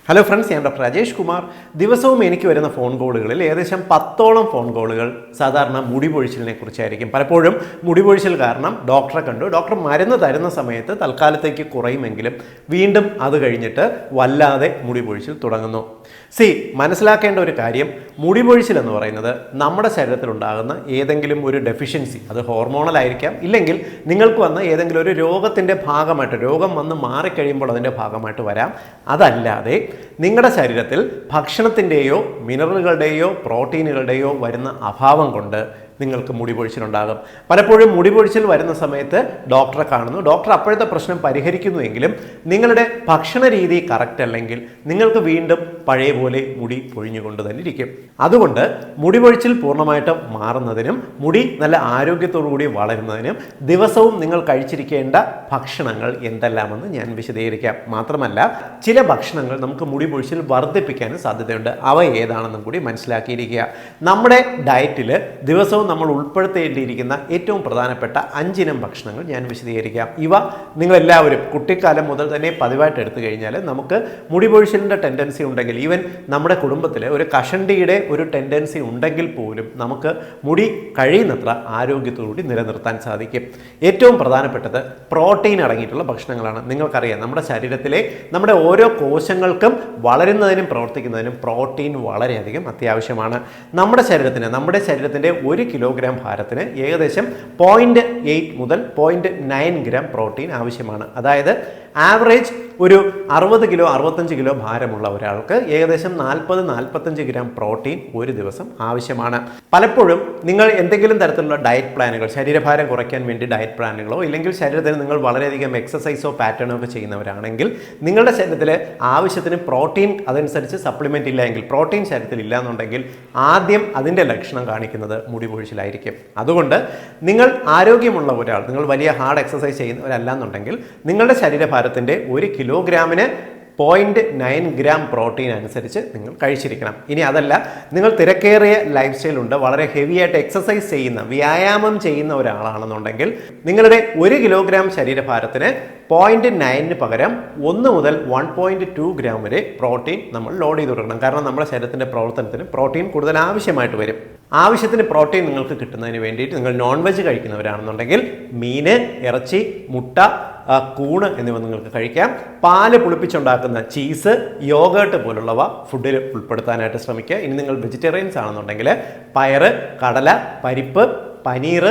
Hello friends, ഞാൻ doctor Rajesh Kumar. ദിവസവും എനിക്ക് വരുന്ന ഫോൺ കോളുകളിൽ ഏകദേശം 10ഓളം ഫോൺ കോളുകൾ സാധാരണ മുടി പൊഴിച്ചിലിനെ കുറിച്ചായിരിക്കും. പലപ്പോഴും മുടി പൊഴിച്ചിൽ കാരണം ഡോക്ടറെ കണ്ടു, ഡോക്ടർ മരുന്ന് തരുന്ന സമയത്ത് തൽക്കാലത്തേക്ക് കുറയുമെങ്കിലും വീണ്ടും അത് കഴിഞ്ഞിട്ട് വല്ലാതെ മുടി പൊഴിച്ചിൽ തുടങ്ങുന്നു. മനസ്സിലാക്കേണ്ട ഒരു കാര്യം, മുടി പൊഴിച്ചിൽ എന്ന് പറയുന്നത് നമ്മുടെ ശരീരത്തിലുണ്ടാകുന്ന ഏതെങ്കിലും ഒരു ഡെഫിഷ്യൻസി, അത് ഹോർമോണൽ ആയിരിക്കാം, ഇല്ലെങ്കിൽ നിങ്ങൾക്ക് വന്ന ഏതെങ്കിലും ഒരു രോഗത്തിൻ്റെ ഭാഗമായിട്ട്, രോഗം വന്ന് മാറിക്കഴിയുമ്പോൾ അതിൻ്റെ ഭാഗമായിട്ട് വരാം. അതല്ലാതെ നിങ്ങളുടെ ശരീരത്തിൽ ഭക്ഷണത്തിൻ്റെയോ മിനറലുകളുടെയോ പ്രോട്ടീനുകളുടെയോ വരുന്ന അഭാവം കൊണ്ട് നിങ്ങൾക്ക് മുടി പൊഴിച്ചിലുണ്ടാകും. പലപ്പോഴും മുടി പൊഴിച്ചിൽ വരുന്ന സമയത്ത് ഡോക്ടറെ കാണുന്നു, ഡോക്ടർ അപ്പോഴത്തെ പ്രശ്നം പരിഹരിക്കുന്നുവെങ്കിലും നിങ്ങളുടെ ഭക്ഷണ രീതി കറക്റ്റ് അല്ലെങ്കിൽ നിങ്ങൾക്ക് വീണ്ടും പഴയ പോലെ മുടി പൊഴിഞ്ഞുകൊണ്ട് തന്നെ ഇരിക്കും. അതുകൊണ്ട് മുടി പൊഴിച്ചിൽ പൂർണ്ണമായിട്ടും മാറുന്നതിനും മുടി നല്ല ആരോഗ്യത്തോടു കൂടി വളരുന്നതിനും ദിവസവും നിങ്ങൾ കഴിച്ചിരിക്കേണ്ട ഭക്ഷണങ്ങൾ എന്തെല്ലാമെന്ന് ഞാൻ വിശദീകരിക്കാം. മാത്രമല്ല, ചില ഭക്ഷണങ്ങൾ നമുക്ക് മുടി പൊഴിച്ചിൽ വർദ്ധിപ്പിക്കാനും സാധ്യതയുണ്ട്. അവ ഏതാണെന്നും കൂടി മനസ്സിലാക്കിയിരിക്കുക. നമ്മുടെ ഡയറ്റിൽ ദിവസവും നമ്മൾ ഉൾപ്പെടുത്തേണ്ടിയിരിക്കുന്ന ഏറ്റവും പ്രധാനപ്പെട്ട 5 ഇനം ഭക്ഷണങ്ങൾ ഞാൻ വിശദീകരിക്കാം. ഇവ നിങ്ങളെല്ലാവരും കുട്ടിക്കാലം മുതൽ തന്നെ പതിവായിട്ട് എടുത്തു കഴിഞ്ഞാൽ നമുക്ക് മുടി പൊഴിച്ചിലിൻ്റെ ടെൻഡൻസി ഉണ്ടെങ്കിൽ, ഈവൻ നമ്മുടെ കുടുംബത്തിൽ ഒരു കഷണ്ടിയുടെ ഒരു ടെൻഡൻസി ഉണ്ടെങ്കിൽ പോലും നമുക്ക് മുടി കഴിയുന്നത്ര ആരോഗ്യത്തോടുകൂടി നിലനിർത്താൻ സാധിക്കും. ഏറ്റവും പ്രധാനപ്പെട്ടത് പ്രോട്ടീൻ അടങ്ങിയിട്ടുള്ള ഭക്ഷണങ്ങളാണ്. നിങ്ങൾക്കറിയാം, നമ്മുടെ ശരീരത്തിലെ നമ്മുടെ ഓരോ കോശങ്ങൾക്കും വളരുന്നതിനും പ്രവർത്തിക്കുന്നതിനും പ്രോട്ടീൻ വളരെയധികം അത്യാവശ്യമാണ്. നമ്മുടെ ശരീരത്തിൻ്റെ 1 കിലോഗ്രാം ഭാരത്തിന് ഏകദേശം 0.8 മുതൽ 0.9 ഗ്രാം പ്രോട്ടീൻ ആവശ്യമാണ്. അതായത് ആവറേജ് ഒരു 60 കിലോ 65 കിലോ ഭാരമുള്ള ഒരാൾക്ക് ഏകദേശം 40-45 ഗ്രാം പ്രോട്ടീൻ ഒരു ദിവസം ആവശ്യമാണ്. പലപ്പോഴും നിങ്ങൾ എന്തെങ്കിലും തരത്തിലുള്ള ഡയറ്റ് പ്ലാനുകൾ, ശരീരഭാരം കുറയ്ക്കാൻ വേണ്ടി ഡയറ്റ് പ്ലാനുകളോ ഇല്ലെങ്കിൽ ശരീരത്തിന് നിങ്ങൾ വളരെയധികം എക്സസൈസോ പാറ്റേണോ ഒക്കെ ചെയ്യുന്നവരാണെങ്കിൽ നിങ്ങളുടെ ശരീരത്തിൽ ആവശ്യത്തിന് പ്രോട്ടീൻ അതനുസരിച്ച് സപ്ലിമെൻ്റ് ഇല്ല എങ്കിൽ, പ്രോട്ടീൻ ശരീരത്തിൽ ഇല്ല എന്നുണ്ടെങ്കിൽ ആദ്യം അതിൻ്റെ ലക്ഷണം കാണിക്കുന്നത് മുടി പൊഴിച്ചിലായിരിക്കും. അതുകൊണ്ട് നിങ്ങൾ ആരോഗ്യമുള്ള ഒരാൾ, നിങ്ങൾ വലിയ ഹാർഡ് എക്സസൈസ് ചെയ്യുന്നവരല്ലാന്നുണ്ടെങ്കിൽ നിങ്ങളുടെ ശരീരഭാരത്തിൻ്റെ 1 കിലോഗ്രാമിന് 0.9 ഗ്രാം പ്രോട്ടീൻ അനുസരിച്ച് നിങ്ങൾ കഴിച്ചിരിക്കണം. ഇനി അതല്ല, നിങ്ങൾ തിരക്കേറിയ ലൈഫ് സ്റ്റൈൽ ഉണ്ട്, വളരെ ഹെവി ആയിട്ട് എക്സസൈസ് ചെയ്യുന്ന, വ്യായാമം ചെയ്യുന്ന ഒരാളാണെന്നുണ്ടെങ്കിൽ നിങ്ങളുടെ 1 കിലോഗ്രാം ശരീരഭാരത്തിന് 0.9 പകരം 1 മുതൽ 1.2 ഗ്രാം വരെ പ്രോട്ടീൻ നമ്മൾ ലോഡ് ചെയ്ത് കൊടുക്കണം. കാരണം നമ്മുടെ ശരീരത്തിൻ്റെ പ്രവർത്തനത്തിന് പ്രോട്ടീൻ കൂടുതൽ ആവശ്യമായിട്ട് വരും. ആവശ്യത്തിന് പ്രോട്ടീൻ നിങ്ങൾക്ക് കിട്ടുന്നതിന് വേണ്ടിയിട്ട് നിങ്ങൾ നോൺ വെജ് കഴിക്കുന്നവരാണെന്നുണ്ടെങ്കിൽ മീൻ, ഇറച്ചി, മുട്ട, കൂണ് എന്നിവ നിങ്ങൾക്ക് കഴിക്കാം. പാല് പുളിപ്പിച്ചുണ്ടാക്കുന്ന ചീസ്, യോഗേർട്ട് പോലുള്ളവ ഫുഡിൽ ഉൾപ്പെടുത്താനായിട്ട് ശ്രമിക്കുക. ഇനി നിങ്ങൾ വെജിറ്റേറിയൻസ് ആണെന്നുണ്ടെങ്കിൽ പയറ്, കടല, പരിപ്പ്, പനീർ,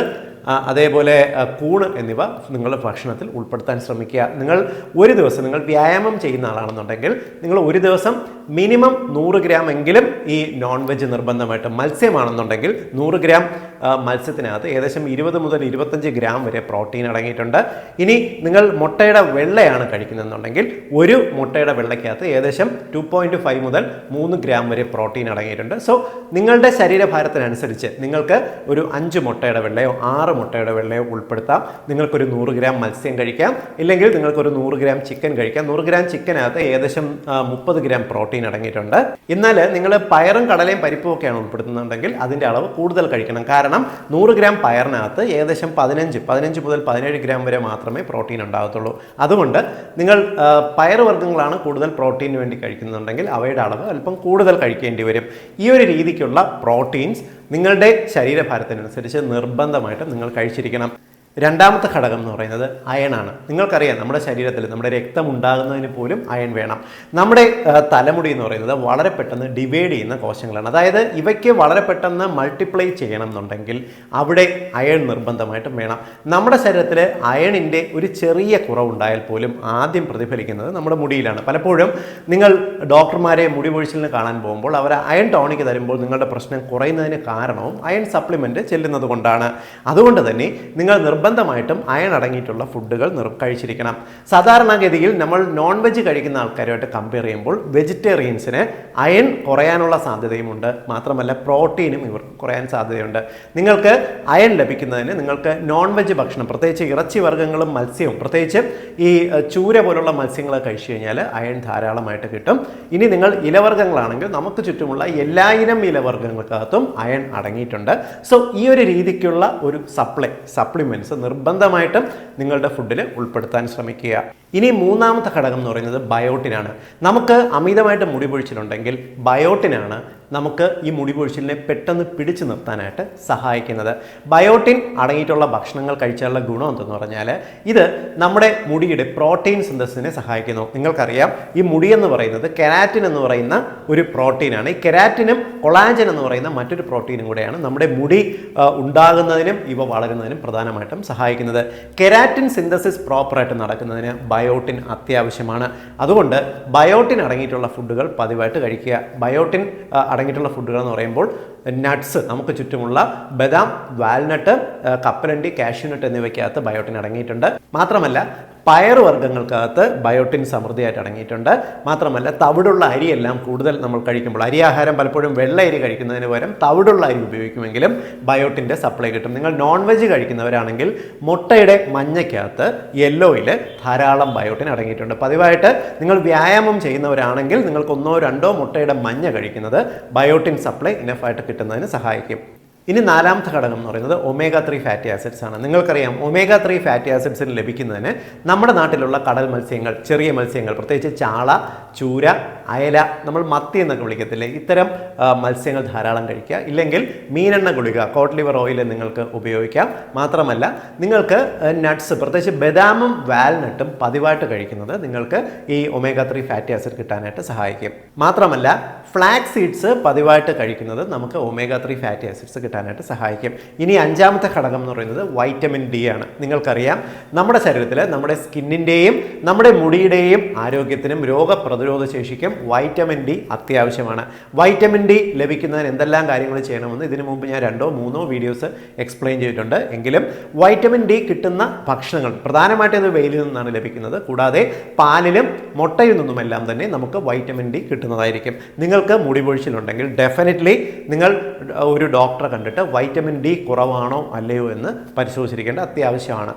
അതേപോലെ കൂണ് എന്നിവ നിങ്ങളുടെ ഭക്ഷണത്തിൽ ഉൾപ്പെടുത്താൻ ശ്രമിക്കുക. നിങ്ങൾ ഒരു ദിവസം നിങ്ങൾ വ്യായാമം ചെയ്യുന്ന ആളാണെന്നുണ്ടെങ്കിൽ നിങ്ങൾ ഒരു ദിവസം മിനിമം 100 ഗ്രാം എങ്കിലും ഈ നോൺ വെജ് നിർബന്ധമായിട്ട്, മത്സ്യമാണെന്നുണ്ടെങ്കിൽ 100 ഗ്രാം മത്സ്യത്തിനകത്ത് ഏകദേശം 20 മുതൽ 25 ഗ്രാം വരെ പ്രോട്ടീൻ അടങ്ങിയിട്ടുണ്ട്. ഇനി നിങ്ങൾ മുട്ടയുടെ വെള്ളയാണ് കഴിക്കുന്നതെന്നുണ്ടെങ്കിൽ ഒരു മുട്ടയുടെ വെള്ളയ്ക്കകത്ത് ഏകദേശം 2.5 മുതൽ 3 ഗ്രാം വരെ പ്രോട്ടീൻ അടങ്ങിയിട്ടുണ്ട്. സോ നിങ്ങളുടെ ശരീരഭാരത്തിനനുസരിച്ച് നിങ്ങൾക്ക് ഒരു 5 മുട്ടയുടെ വെള്ളയോ 6 മുട്ടയുടെ വെള്ളയോ ഉൾപ്പെടുത്താം. നിങ്ങൾക്കൊരു 100 ഗ്രാം മത്സ്യം കഴിക്കാം, ഇല്ലെങ്കിൽ നിങ്ങൾക്കൊരു 100 ഗ്രാം ചിക്കൻ കഴിക്കാം. 100 ഗ്രാം ചിക്കനകത്ത് ഏകദേശം 30 ഗ്രാം പ്രോട്ടീൻ അടങ്ങിയിട്ടുണ്ട്. എന്നാൽ നിങ്ങൾ പയറും കടലയും പരിപ്പും ഒക്കെയാണ് ഉൾപ്പെടുത്തുന്നുണ്ടെങ്കിൽ അതിൻ്റെ അളവ് കൂടുതൽ കഴിക്കണം. കാരണം 100 ഗ്രാം പയറിനകത്ത് ഏകദേശം 15 മുതൽ 17 ഗ്രാം വരെ മാത്രമേ പ്രോട്ടീൻ ഉണ്ടാകത്തുള്ളൂ. അതുകൊണ്ട് നിങ്ങൾ പയറുവർഗ്ഗങ്ങളാണ് കൂടുതൽ പ്രോട്ടീന് വേണ്ടി കഴിക്കുന്നുണ്ടെങ്കിൽ അവയുടെ അളവ് അല്പം കൂടുതൽ കഴിക്കേണ്ടി വരും. ഈ ഒരു രീതിക്കുള്ള പ്രോട്ടീൻസ് നിങ്ങളുടെ ശരീരഭാരത്തിനനുസരിച്ച് നിർബന്ധമായിട്ടും നിങ്ങൾ കഴിച്ചിരിക്കണം. രണ്ടാമത്തെ ഘടകം എന്ന് പറയുന്നത് അയണാണ്. നിങ്ങൾക്കറിയാം, നമ്മുടെ ശരീരത്തിൽ നമ്മുടെ രക്തം ഉണ്ടാകുന്നതിന് പോലും അയൺ വേണം. നമ്മുടെ തലമുടി എന്ന് പറയുന്നത് വളരെ പെട്ടെന്ന് ഡിവൈഡ് ചെയ്യുന്ന കോശങ്ങളാണ്. അതായത് ഇവയ്ക്ക് വളരെ പെട്ടെന്ന് മൾട്ടിപ്ലൈ ചെയ്യണം എന്നുണ്ടെങ്കിൽ അവിടെ അയൺ നിർബന്ധമായിട്ടും വേണം. നമ്മുടെ ശരീരത്തിൽ അയണിൻ്റെ ഒരു ചെറിയ കുറവുണ്ടായാൽ പോലും ആദ്യം പ്രതിഫലിക്കുന്നത് നമ്മുടെ മുടിയിലാണ്. പലപ്പോഴും നിങ്ങൾ ഡോക്ടർമാരെ മുടി പൊഴിച്ചിലിന് കാണാൻ പോകുമ്പോൾ അവർ അയൺ ടോണിക് തരുമ്പോൾ നിങ്ങളുടെ പ്രശ്നം കുറയുന്നതിന് കാരണവും അയൺ സപ്ലിമെൻറ്റ് ചെല്ലുന്നത് കൊണ്ടാണ്. അതുകൊണ്ട് തന്നെ നിങ്ങൾ നിർബന്ധമായിട്ടും അയൺ അടങ്ങിയിട്ടുള്ള ഫുഡുകൾ കഴിച്ചിരിക്കണം. സാധാരണഗതിയിൽ നമ്മൾ നോൺ വെജ് കഴിക്കുന്ന ആൾക്കാരുമായിട്ട് കമ്പയർ ചെയ്യുമ്പോൾ വെജിറ്റേറിയൻസിന് അയൺ കുറയാനുള്ള സാധ്യതയുമുണ്ട്. മാത്രമല്ല പ്രോട്ടീനും ഇവർക്ക് കുറയാൻ സാധ്യതയുണ്ട്. നിങ്ങൾക്ക് അയൺ ലഭിക്കുന്നതിന് നിങ്ങൾക്ക് നോൺ വെജ് ഭക്ഷണം, പ്രത്യേകിച്ച് ഇറച്ചി വർഗ്ഗങ്ങളും മത്സ്യവും, പ്രത്യേകിച്ച് ഈ ചൂര പോലുള്ള മത്സ്യങ്ങൾ കഴിച്ചു കഴിഞ്ഞാൽ അയൺ ധാരാളമായിട്ട് കിട്ടും. ഇനി നിങ്ങൾ ഇലവർഗ്ഗങ്ങളാണെങ്കിൽ നമുക്ക് ചുറ്റുമുള്ള എല്ലാ ഇനം ഇലവർഗ്ഗങ്ങൾക്കകത്തും അയൺ അടങ്ങിയിട്ടുണ്ട്. സോ ഈ ഒരു രീതിക്കുള്ള ഒരു സപ്ലിമെൻറ്റ്സ് നിർബന്ധമായിട്ടും നിങ്ങളുടെ ഫുഡിൽ ഉൾപ്പെടുത്താൻ ശ്രമിക്കുക. ഇനി മൂന്നാമത്തെ ഘടകം എന്ന് പറയുന്നത് ബയോട്ടിനാണ്. നമുക്ക് അമിതമായിട്ട് മുടി പൊഴിച്ചിലുണ്ടെങ്കിൽ ബയോട്ടിനാണ് നമുക്ക് ഈ മുടി പൊഴിച്ചിലിനെ പെട്ടെന്ന് പിടിച്ചു നിർത്താനായിട്ട് സഹായിക്കുന്നത്. ബയോട്ടിൻ അടങ്ങിയിട്ടുള്ള ഭക്ഷണങ്ങൾ കഴിച്ചാലുള്ള ഗുണം എന്തെന്ന് പറഞ്ഞാൽ ഇത് നമ്മുടെ മുടിയുടെ പ്രോട്ടീൻ സിന്തസിസിനെ സഹായിക്കുന്നു. നിങ്ങൾക്കറിയാം ഈ മുടി എന്ന് പറയുന്നത് കെരാറ്റിൻ എന്ന് പറയുന്ന ഒരു പ്രോട്ടീനാണ്. ഈ കെരാറ്റിനും കൊളാജൻ എന്ന് പറയുന്ന മറ്റൊരു പ്രോട്ടീനും കൂടെയാണ് നമ്മുടെ മുടി ഉണ്ടാകുന്നതിനും ഇവ വളരുന്നതിനും പ്രധാനമായിട്ടും സഹായിക്കുന്നത്. കെരാറ്റിൻ സിന്തസിസ് പ്രോപ്പറായിട്ട് നടക്കുന്നതിന് ബയോട്ടിൻ അത്യാവശ്യമാണ്. അതുകൊണ്ട് ബയോട്ടിൻ അടങ്ങിയിട്ടുള്ള ഫുഡുകൾ പതിവായിട്ട് കഴിക്കുക. ബയോട്ടിൻ അടങ്ങിയിട്ടുള്ള ഫുഡുകൾ എന്ന് പറയുമ്പോൾ നട്ട്സ്, നമുക്ക് ചുറ്റുമുള്ള ബദാം, വാൽനട്ട്, കപ്പലണ്ടി, കാഷ്യൂനട്ട് എന്നിവയ്ക്കകത്ത് ബയോട്ടിൻ അടങ്ങിയിട്ടുണ്ട്. മാത്രമല്ല പയറുവർഗ്ഗങ്ങൾക്കകത്ത് ബയോട്ടിൻ സമൃദ്ധിയായിട്ട് അടങ്ങിയിട്ടുണ്ട്. മാത്രമല്ല തവിടുള്ള അരിയെല്ലാം കൂടുതൽ നമ്മൾ കഴിക്കുമ്പോൾ, അരി ആഹാരം പലപ്പോഴും വെള്ള അരി കഴിക്കുന്നതിന് പകരം തവിടുള്ള അരി ഉപയോഗിക്കുമെങ്കിലും ബയോട്ടിൻ്റെ സപ്ലൈ കിട്ടും. നിങ്ങൾ നോൺ വെജ് കഴിക്കുന്നവരാണെങ്കിൽ മുട്ടയുടെ മഞ്ഞയ്ക്കകത്ത് യെല്ലോയിൽ ധാരാളം ബയോട്ടിൻ അടങ്ങിയിട്ടുണ്ട്. പതിവായിട്ട് നിങ്ങൾ വ്യായാമം ചെയ്യുന്നവരാണെങ്കിൽ നിങ്ങൾക്ക് 1-2 മുട്ടയുടെ മഞ്ഞ കഴിക്കുന്നത് ബയോട്ടിൻ സപ്ലൈ ഇനഫായിട്ട് കിട്ടുന്നതിന് സഹായിക്കും. ഇനി നാലാമത്തെ ഘടകം എന്ന് പറയുന്നത് omega-3 ഫാറ്റി ആസിഡ്സ് ആണ്. നിങ്ങൾക്കറിയാം omega-3 ഫാറ്റി ആസിഡ്സിന് ലഭിക്കുന്നതിന് നമ്മുടെ നാട്ടിലുള്ള കടൽ മത്സ്യങ്ങൾ, ചെറിയ മത്സ്യങ്ങൾ, പ്രത്യേകിച്ച് ചാള, ചൂര, അയല, നമ്മൾ മത്തി എന്നൊക്കെ വിളിക്കത്തില്ലേ, ഇത്തരം മത്സ്യങ്ങൾ ധാരാളം കഴിക്കുക. ഇല്ലെങ്കിൽ മീനെണ്ണ ഗുളിക, കോട്ട് ലിവർ ഓയിൽ നിങ്ങൾക്ക് ഉപയോഗിക്കാം. മാത്രമല്ല നിങ്ങൾക്ക് നട്ട്സ്, പ്രത്യേകിച്ച് ബദാമും വാൽനട്ടും പതിവായിട്ട് കഴിക്കുന്നത് നിങ്ങൾക്ക് ഈ omega-3 ഫാറ്റി ആസിഡ് കിട്ടാനായിട്ട് സഹായിക്കും. മാത്രമല്ല ഫ്ലാക്സ് സീഡ്സ് പതിവായിട്ട് കഴിക്കുന്നത് നമുക്ക് omega-3 ഫാറ്റി ആസിഡ്സ് കിട്ടാനായിട്ട് സഹായിക്കും. ഇനി അഞ്ചാമത്തെ ഘടകം എന്ന് പറയുന്നത് വൈറ്റമിൻ ഡി ആണ്. നിങ്ങൾക്കറിയാം നമ്മുടെ ശരീരത്തിൽ നമ്മുടെ സ്കിന്നിൻ്റെയും നമ്മുടെ മുടിയുടെയും ആരോഗ്യത്തിനും രോഗപ്രതിരോധ ശേഷിക്കും വൈറ്റമിൻ ഡി അത്യാവശ്യമാണ്. വൈറ്റമിൻ ഡി ലഭിക്കുന്നതിന് എന്തെല്ലാം കാര്യങ്ങൾ ചെയ്യണമെന്ന് ഇതിനു മുമ്പ് ഞാൻ 2-3 വീഡിയോസ് എക്സ്പ്ലെയിൻ ചെയ്തിട്ടുണ്ട്. എങ്കിലും വൈറ്റമിൻ ഡി കിട്ടുന്ന ഭക്ഷണങ്ങൾ പ്രധാനമായിട്ടും ഇത് വെയിലിൽ നിന്നാണ് ലഭിക്കുന്നത്. കൂടാതെ പാലിലും മുട്ടയിൽ നിന്നുമെല്ലാം തന്നെ നമുക്ക് വൈറ്റമിൻ ഡി കിട്ടുന്നതായിരിക്കും. നിങ്ങൾക്ക് മുടി പൊഴിച്ചിലുണ്ടെങ്കിൽ ഡെഫിനറ്റ്ലി നിങ്ങൾ ഒരു ഡോക്ടറെ കണ്ടിട്ട് വൈറ്റമിൻ ഡി കുറവാണോ അല്ലയോ എന്ന് പരിശോധിച്ചിരിക്കേണ്ട അത്യാവശ്യമാണ്.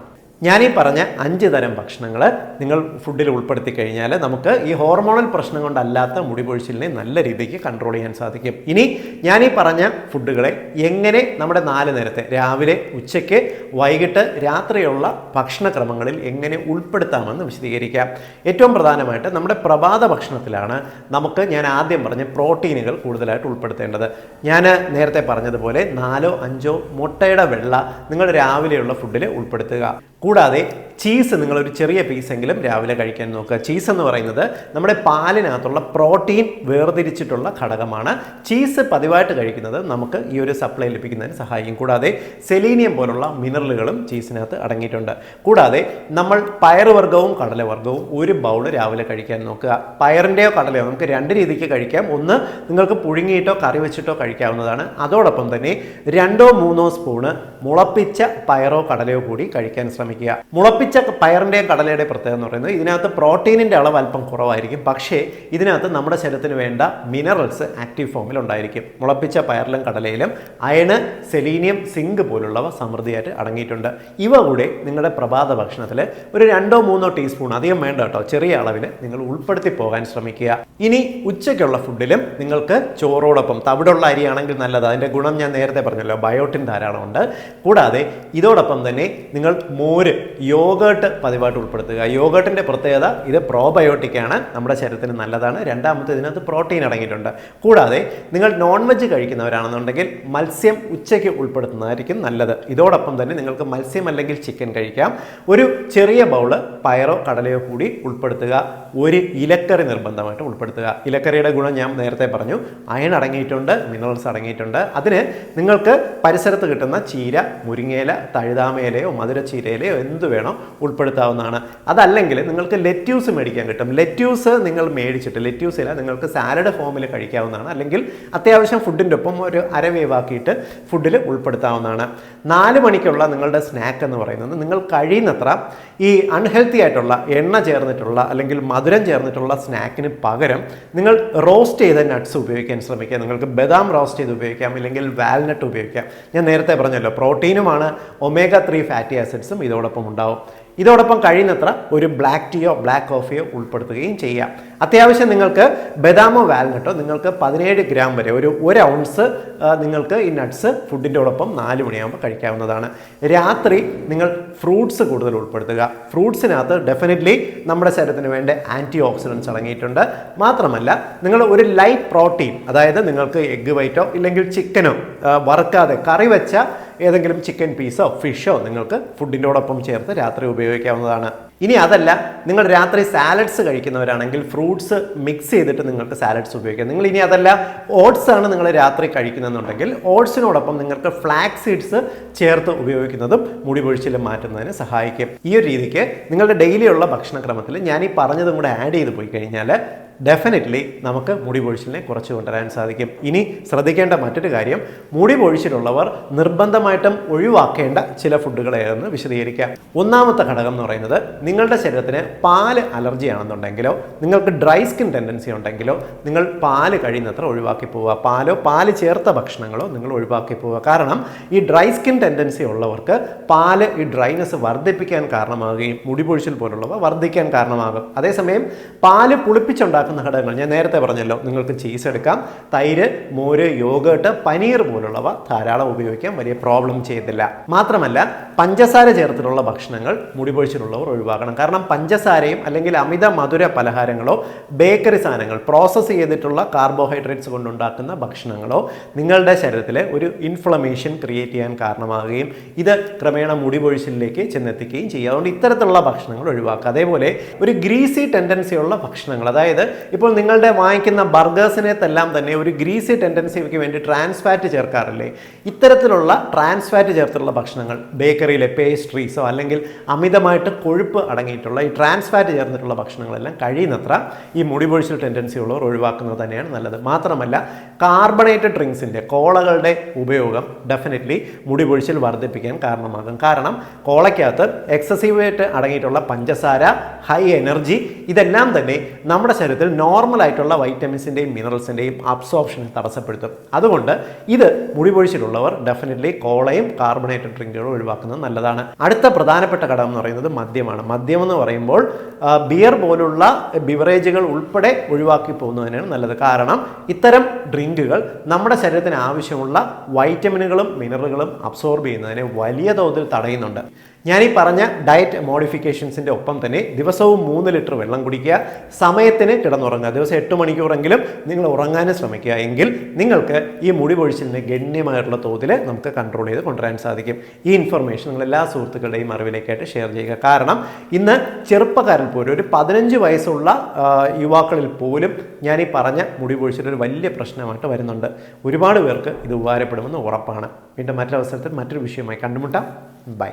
ഞാനീ പറഞ്ഞ 5 തരം ഭക്ഷണങ്ങൾ നിങ്ങൾ ഫുഡിൽ ഉൾപ്പെടുത്തി കഴിഞ്ഞാൽ നമുക്ക് ഈ ഹോർമോണൽ പ്രശ്നം കൊണ്ടല്ലാത്ത മുടി പൊഴിച്ചിലിനെ നല്ല രീതിക്ക് കൺട്രോൾ ചെയ്യാൻ സാധിക്കും. ഇനി ഞാനീ പറഞ്ഞ ഫുഡുകളെ എങ്ങനെ നമ്മുടെ 4 നേരത്തെ, രാവിലെ, ഉച്ചയ്ക്ക്, വൈകിട്ട്, രാത്രിയുള്ള ഭക്ഷണക്രമങ്ങളിൽ എങ്ങനെ ഉൾപ്പെടുത്താമെന്ന് വിശദീകരിക്കാം. ഏറ്റവും പ്രധാനമായിട്ട് നമ്മുടെ പ്രഭാത ഭക്ഷണത്തിലാണ് ഞാൻ ആദ്യം പറഞ്ഞ പ്രോട്ടീനുകൾ കൂടുതലായിട്ട് ഉൾപ്പെടുത്തേണ്ടത്. ഞാൻ നേരത്തെ പറഞ്ഞതുപോലെ 4-5 മുട്ടയുടെ വെള്ള നിങ്ങൾ രാവിലെയുള്ള ഫുഡിൽ ഉൾപ്പെടുത്തുക. കൂടാതെ ചീസ് നിങ്ങളൊരു ചെറിയ പീസെങ്കിലും രാവിലെ കഴിക്കാൻ നോക്കുക. ചീസ് എന്ന് പറയുന്നത് നമ്മുടെ പാലിനകത്തുള്ള പ്രോട്ടീൻ വേർതിരിച്ചിട്ടുള്ള ഘടകമാണ്. ചീസ് പതിവായിട്ട് കഴിക്കുന്നത് നമുക്ക് ഈ ഒരു സപ്ലൈ ലഭിക്കുന്നതിന് സഹായിക്കും. കൂടാതെ സെലീനിയം പോലുള്ള മിനറലുകളും ചീസിനകത്ത് അടങ്ങിയിട്ടുണ്ട്. കൂടാതെ നമ്മൾ പയറുവർഗ്ഗവും കടലവർഗ്ഗവും ഒരു ബൗൾ രാവിലെ കഴിക്കാൻ നോക്കുക. പയറിൻ്റെയോ കടലയോ നമുക്ക് 2 രീതിക്ക് കഴിക്കാം. ഒന്ന് നിങ്ങൾക്ക് പുഴുങ്ങിയിട്ടോ കറി വെച്ചിട്ടോ കഴിക്കാവുന്നതാണ്. അതോടൊപ്പം തന്നെ 2-3 സ്പൂണ് മുളപ്പിച്ച പയറോ കടലയോ കൂടി കഴിക്കാൻ ശ്രമിക്കുക. മുളപ്പിച്ച പയറിൻ്റെയും കടലയുടെയും പ്രത്യേകത എന്ന് പറയുന്നത് ഇതിനകത്ത് പ്രോട്ടീനിൻ്റെ അളവ് അല്പം കുറവായിരിക്കും. പക്ഷേ ഇതിനകത്ത് നമ്മുടെ ശരീരത്തിന് വേണ്ട മിനറൽസ് ആക്റ്റീവ് ഫോമിൽ ഉണ്ടായിരിക്കും. മുളപ്പിച്ച പയറിലും കടലയിലും അയണ്, സെലീനിയം, സിങ്ക് പോലുള്ളവ സമൃദ്ധിയായിട്ട് അടങ്ങിയിട്ടുണ്ട്. ഇവ കൂടെ നിങ്ങളുടെ പ്രഭാത ഭക്ഷണത്തിൽ ഒരു 2-3 ടീസ്പൂൺ, അധികം വേണ്ട കേട്ടോ, ചെറിയ അളവിൽ നിങ്ങൾ ഉൾപ്പെടുത്തി പോകാൻ ശ്രമിക്കുക. ഇനി ഉച്ചയ്ക്കുള്ള ഫുഡിലും നിങ്ങൾക്ക് ചോറോടൊപ്പം, തവിടുള്ള അരിയാണെങ്കിൽ നല്ലത്, അതിൻ്റെ ഗുണം ഞാൻ നേരത്തെ പറഞ്ഞല്ലോ, ബയോട്ടിൻ ധാരാളമുണ്ട്. കൂടാതെ ഇതോടൊപ്പം തന്നെ നിങ്ങൾ മോര്, യോഗേർട്ട് പതിവായിട്ട് ഉൾപ്പെടുത്തുക. യോഗേർട്ടിൻ്റെ പ്രത്യേകത ഇത് പ്രോബയോട്ടിക്കാണ്, നമ്മുടെ ശരീരത്തിന് നല്ലതാണ്. രണ്ടാമത്തെ ഇതിനകത്ത് പ്രോട്ടീൻ അടങ്ങിയിട്ടുണ്ട്. കൂടാതെ നിങ്ങൾ നോൺ വെജ് കഴിക്കുന്നവരാണെന്നുണ്ടെങ്കിൽ മത്സ്യം ഉച്ചയ്ക്ക് ഉൾപ്പെടുത്തുന്നതായിരിക്കും നല്ലത്. ഇതോടൊപ്പം തന്നെ നിങ്ങൾക്ക് മത്സ്യം അല്ലെങ്കിൽ ചിക്കൻ കഴിക്കാം. ഒരു ചെറിയ ബൗള് പയറോ കടലയോ കൂടി ഉൾപ്പെടുത്തുക. ഒരു ഇലക്കറി നിർബന്ധമായിട്ട് ഉൾപ്പെടുത്തുക. ഇലക്കറിയുടെ ഗുണം ഞാൻ നേരത്തെ പറഞ്ഞു, അയൺ അടങ്ങിയിട്ടുണ്ട്, മിനറൽസ് അടങ്ങിയിട്ടുണ്ട്. അതിന് നിങ്ങൾക്ക് പരിസരത്ത് കിട്ടുന്ന ചീര, മുരിങ്ങയില, തഴുതാമയിലയോ മധുരച്ചീരയിലയോ എന്ത് വേണോ ഉൾപ്പെടുത്താവുന്നതാണ്. അതല്ലെങ്കിൽ നിങ്ങൾക്ക് ലെറ്റ്യൂസ് മേടിക്കാൻ കിട്ടും. ലെറ്റ്യൂസ് നിങ്ങൾ മേടിച്ചിട്ട്, ലെറ്റ്യൂസ് ഇല നിങ്ങൾക്ക് സാലഡ് ഫോമിൽ കഴിക്കാവുന്നതാണ്. അല്ലെങ്കിൽ അത്യാവശ്യം ഫുഡിൻ്റെ ഒപ്പം ഒരു അരവേവാക്കിയിട്ട് ഫുഡിൽ ഉൾപ്പെടുത്താവുന്നതാണ്. 4 മണിക്കുള്ള നിങ്ങളുടെ സ്നാക്ക് എന്ന് പറയുന്നത് നിങ്ങൾ കഴിയുന്നത്ര ഈ അൺഹെൽത്തി ആയിട്ടുള്ള എണ്ണ ചേർന്നിട്ടുള്ള അല്ലെങ്കിൽ മധുരം ചേർന്നിട്ടുള്ള സ്നാക്കിന് പകരം നിങ്ങൾ റോസ്റ്റ് ചെയ്ത നട്ട്സ് ഉപയോഗിക്കാൻ ശ്രമിക്കുക. നിങ്ങൾക്ക് ബദാം റോസ്റ്റ് ചെയ്ത് ഉപയോഗിക്കാം, ഇല്ലെങ്കിൽ വാൽനട്ട് ഉപയോഗിക്കാം. ഞാൻ നേരത്തെ പറഞ്ഞല്ലോ, പ്രോട്ടീനുമാണ്, omega-3 ഫാറ്റി ആസിഡ്സും ഇതോടൊപ്പം ഉണ്ടാവും. ഇതോടൊപ്പം കഴിയുന്നത്ര ഒരു ബ്ലാക്ക് ടീയോ ബ്ലാക്ക് കോഫിയോ ഉൾപ്പെടുത്തുകയും ചെയ്യാം. അത്യാവശ്യം നിങ്ങൾക്ക് ബദാമോ വാൽനട്ടോ നിങ്ങൾക്ക് 17 ഗ്രാം വരെ ഒരു ഔൺസ് നിങ്ങൾക്ക് ഈ നട്ട്സ് ഫുഡിൻ്റെ ഒപ്പം 4 മണിയാകുമ്പോൾ കഴിക്കാവുന്നതാണ്. രാത്രി നിങ്ങൾ ഫ്രൂട്ട്സ് കൂടുതൽ ഉൾപ്പെടുത്തുക. ഫ്രൂട്ട്സിനകത്ത് ഡെഫിനറ്റ്ലി നമ്മുടെ ശരീരത്തിന് വേണ്ട ആൻറ്റി ഓക്സിഡൻസ് അടങ്ങിയിട്ടുണ്ട്. മാത്രമല്ല നിങ്ങൾ ഒരു ലൈറ്റ് പ്രോട്ടീൻ, അതായത് നിങ്ങൾക്ക് എഗ്ഗ് വൈറ്റോ ഇല്ലെങ്കിൽ ചിക്കനോ വറുക്കാതെ കറി വെച്ച ഏതെങ്കിലും ചിക്കൻ പീസോ ഫിഷോ നിങ്ങൾക്ക് ഫുഡിൻ്റെ ഒപ്പം ചേർത്ത് രാത്രി ഉപയോഗിക്കാവുന്നതാണ്. ഇനി അതല്ല, നിങ്ങൾ രാത്രി സാലഡ്സ് കഴിക്കുന്നവരാണെങ്കിൽ ഫ്രൂട്ട്സ് മിക്സ് ചെയ്തിട്ട് നിങ്ങൾക്ക് സാലഡ്സ് ഉപയോഗിക്കാം. നിങ്ങൾ ഇനി അതല്ല ഓട്സ് ആണ് നിങ്ങൾ രാത്രി കഴിക്കുന്നതെന്നുണ്ടെങ്കിൽ ഓട്സിനോടൊപ്പം നിങ്ങൾക്ക് ഫ്ലാക്സ് സീഡ്സ് ചേർത്ത് ഉപയോഗിക്കുന്നതും മുടി പൊഴിച്ചിൽ മാറ്റുന്നതിന് സഹായിക്കും. ഈ ഒരു രീതിക്ക് നിങ്ങളുടെ ഡെയിലിയുള്ള ഭക്ഷണക്രമത്തിൽ ഞാൻ ഈ പറഞ്ഞതും കൂടെ ആഡ് ചെയ്ത് പോയി കഴിഞ്ഞാൽ ഡെഫിനറ്റ്ലി നമുക്ക് മുടി പൊഴിച്ചിലിനെ കുറച്ച് കൊണ്ടുവരാൻ സാധിക്കും. ഇനി ശ്രദ്ധിക്കേണ്ട മറ്റൊരു കാര്യം, മുടി പൊഴിച്ചിലുള്ളവർ നിർബന്ധമായിട്ടും ഒഴിവാക്കേണ്ട ചില ഫുഡുകളെന്ന് വിശദീകരിക്കാം. ഒന്നാമത്തെ ഘടകം എന്ന് പറയുന്നത്, നിങ്ങളുടെ ശരീരത്തിന് പാല് അലർജി ആണെന്നുണ്ടെങ്കിലോ നിങ്ങൾക്ക് ഡ്രൈ സ്കിൻ ടെൻഡൻസി ഉണ്ടെങ്കിലോ നിങ്ങൾ പാല് കഴിയുന്നത്ര ഒഴിവാക്കി പോവുക. പാല് ചേർത്ത ഭക്ഷണങ്ങളോ നിങ്ങൾ ഒഴിവാക്കി പോവുക. കാരണം ഈ ഡ്രൈ സ്കിൻ ടെൻഡൻസി ഉള്ളവർക്ക് പാല് ഈ ഡ്രൈനെസ് വർദ്ധിപ്പിക്കാൻ കാരണമാകുകയും മുടി പൊഴിച്ചിൽ പോലുള്ളവ വർദ്ധിക്കാൻ കാരണമാകും. അതേസമയം പാല് പുളിപ്പിച്ചുണ്ടാക്കുന്ന ഘടകങ്ങൾ ഞാൻ നേരത്തെ പറഞ്ഞല്ലോ, നിങ്ങൾക്ക് ചീസ് എടുക്കാം, തൈര്, മോര്, യോഗേട്ട്, പനീർ പോലുള്ളവ ധാരാളം ഉപയോഗിക്കാം, വലിയ പ്രോബ്ലം ചെയ്യത്തില്ല. മാത്രമല്ല പഞ്ചസാര ചേർത്തിട്ടുള്ള ഭക്ഷണങ്ങൾ മുടി പൊഴിച്ചിലുള്ളവർ ഒഴിവാക്കണം. കാരണം പഞ്ചസാരയും അല്ലെങ്കിൽ അമിത മധുര പലഹാരങ്ങളോ ബേക്കറി സാധനങ്ങൾ പ്രോസസ്സ് ചെയ്തിട്ടുള്ള കാർബോഹൈഡ്രേറ്റ്സ് കൊണ്ടുണ്ടാക്കുന്ന ഭക്ഷണങ്ങളോ നിങ്ങളുടെ ശരീരത്തിൽ ഒരു ഇൻഫ്ലമേഷൻ ക്രിയേറ്റ് ചെയ്യാൻ കാരണമാകുകയും ഇത് ക്രമേണ മുടി പൊഴിച്ചിലേക്ക് ചെന്നെത്തിക്കുകയും ചെയ്യും. അതുകൊണ്ട് ഇത്തരത്തിലുള്ള ഭക്ഷണങ്ങൾ ഒഴിവാക്കുക. അതേപോലെ ഒരു ഗ്രീസി ടെൻഡൻസി ഉള്ള ഭക്ഷണങ്ങൾ, അതായത് ഇപ്പോൾ നിങ്ങളുടെ വാങ്ങിക്കുന്ന ബർഗേഴ്സിനെല്ലാം തന്നെ ഒരു ഗ്രീസി ടെൻഡൻസിക്ക് വേണ്ടി ട്രാൻസ് ഫാറ്റ് ചേർക്കാറില്ലേ? ഇത്തരത്തിലുള്ള ട്രാൻസ് ഫാറ്റ് ചേർത്തുള്ള ഭക്ഷണങ്ങൾ, ബേക്കറിയിലെ പേസ്ട്രീസോ അല്ലെങ്കിൽ അമിതമായിട്ട് കൊഴുപ്പ് അടങ്ങിയിട്ടുള്ള ഈ ട്രാൻസ് ഫാറ്റ് ചേർന്നിട്ടുള്ള ഭക്ഷണങ്ങളെല്ലാം കഴിയുന്നത്ര ഈ മുടി പൊഴിച്ചിൽ ടെൻഡൻസി ഉള്ളവർ ഒഴിവാക്കുന്നത് തന്നെയാണ് നല്ലത്. മാത്രമല്ല കാർബണേറ്റഡ് ഡ്രിങ്ക്സിൻ്റെ കോളകളുടെ ഉപയോഗം ഡെഫിനറ്റ്ലി മുടി പൊഴിച്ചിൽ വർദ്ധിപ്പിക്കാൻ കാരണമാകും. കാരണം കോളയ്ക്കകത്ത് എക്സസീവായിട്ട് അടങ്ങിയിട്ടുള്ള പഞ്ചസാര, ഹൈ എനർജി, ഇതെല്ലാം തന്നെ നമ്മുടെ ശരീരത്തിൽ നോർമൽ ആയിട്ടുള്ള വൈറ്റമിൻസിൻ്റെയും മിനറൽസിൻ്റെയും അബ്സോർപ്ഷനെ തടസ്സപ്പെടുത്തും. അതുകൊണ്ട് ഇത് മുടി പൊഴിച്ചിലുള്ളവർ ഡെഫിനറ്റ്ലി കോളയും കാർബണേറ്റഡ് ഡ്രിങ്കുകളും ഒഴിവാക്കുന്നത് നല്ലതാണ്. അടുത്ത പ്രധാനപ്പെട്ട ഘടകം എന്ന് പറയുന്നത് മദ്യമാണ്. മദ്യം എന്ന് പറയുമ്പോൾ ബിയർ പോലുള്ള ബിവറേജുകൾ ഉൾപ്പെടെ ഒഴിവാക്കി പോകുന്നതിനാണ് നല്ലത്. കാരണം ഇത്തരം ഡ്രിങ്കുകൾ നമ്മുടെ ശരീരത്തിന് ആവശ്യമുള്ള വൈറ്റമിനുകളും മിനറലുകളും അബ്സോർബ് ചെയ്യുന്നതിനെ വലിയ തോതിൽ തടയുന്നുണ്ട്. ഞാനീ പറഞ്ഞ ഡയറ്റ് മോഡിഫിക്കേഷൻസിൻ്റെ ഒപ്പം തന്നെ ദിവസവും 3 ലിറ്റർ വെള്ളം കുടിക്കുക, സമയത്തിന് കിടന്നുറങ്ങുക, ദിവസം 8 മണിക്കൂറെങ്കിലും നിങ്ങൾ ഉറങ്ങാനും ശ്രമിക്കുക. എങ്കിൽ നിങ്ങൾക്ക് ഈ മുടി പൊഴിച്ചിലിനെ ഗണ്യമായിട്ടുള്ള തോതിൽ നമുക്ക് കൺട്രോൾ ചെയ്ത് കൊണ്ടുവരാൻ സാധിക്കും. ഈ ഇൻഫർമേഷൻ നിങ്ങൾ എല്ലാ സുഹൃത്തുക്കളുടെയും അറിവിലേക്കായിട്ട് ഷെയർ ചെയ്യുക. കാരണം ഇന്ന് ചെറുപ്പക്കാരിൽ പോലും ഒരു 15 വയസ്സുള്ള യുവാക്കളിൽ പോലും ഞാനീ പറഞ്ഞ മുടി പൊഴിച്ചിൽ ഒരു വലിയ പ്രശ്നമായിട്ട് വരുന്നുണ്ട്. ഒരുപാട് പേർക്ക് ഇത് ഉപകാരപ്പെടുമെന്ന് ഉറപ്പാണ്. വീണ്ടും മറ്റൊരവസരത്തിൽ മറ്റൊരു വിഷയമായി കണ്ടുമുട്ടാം. ബൈ.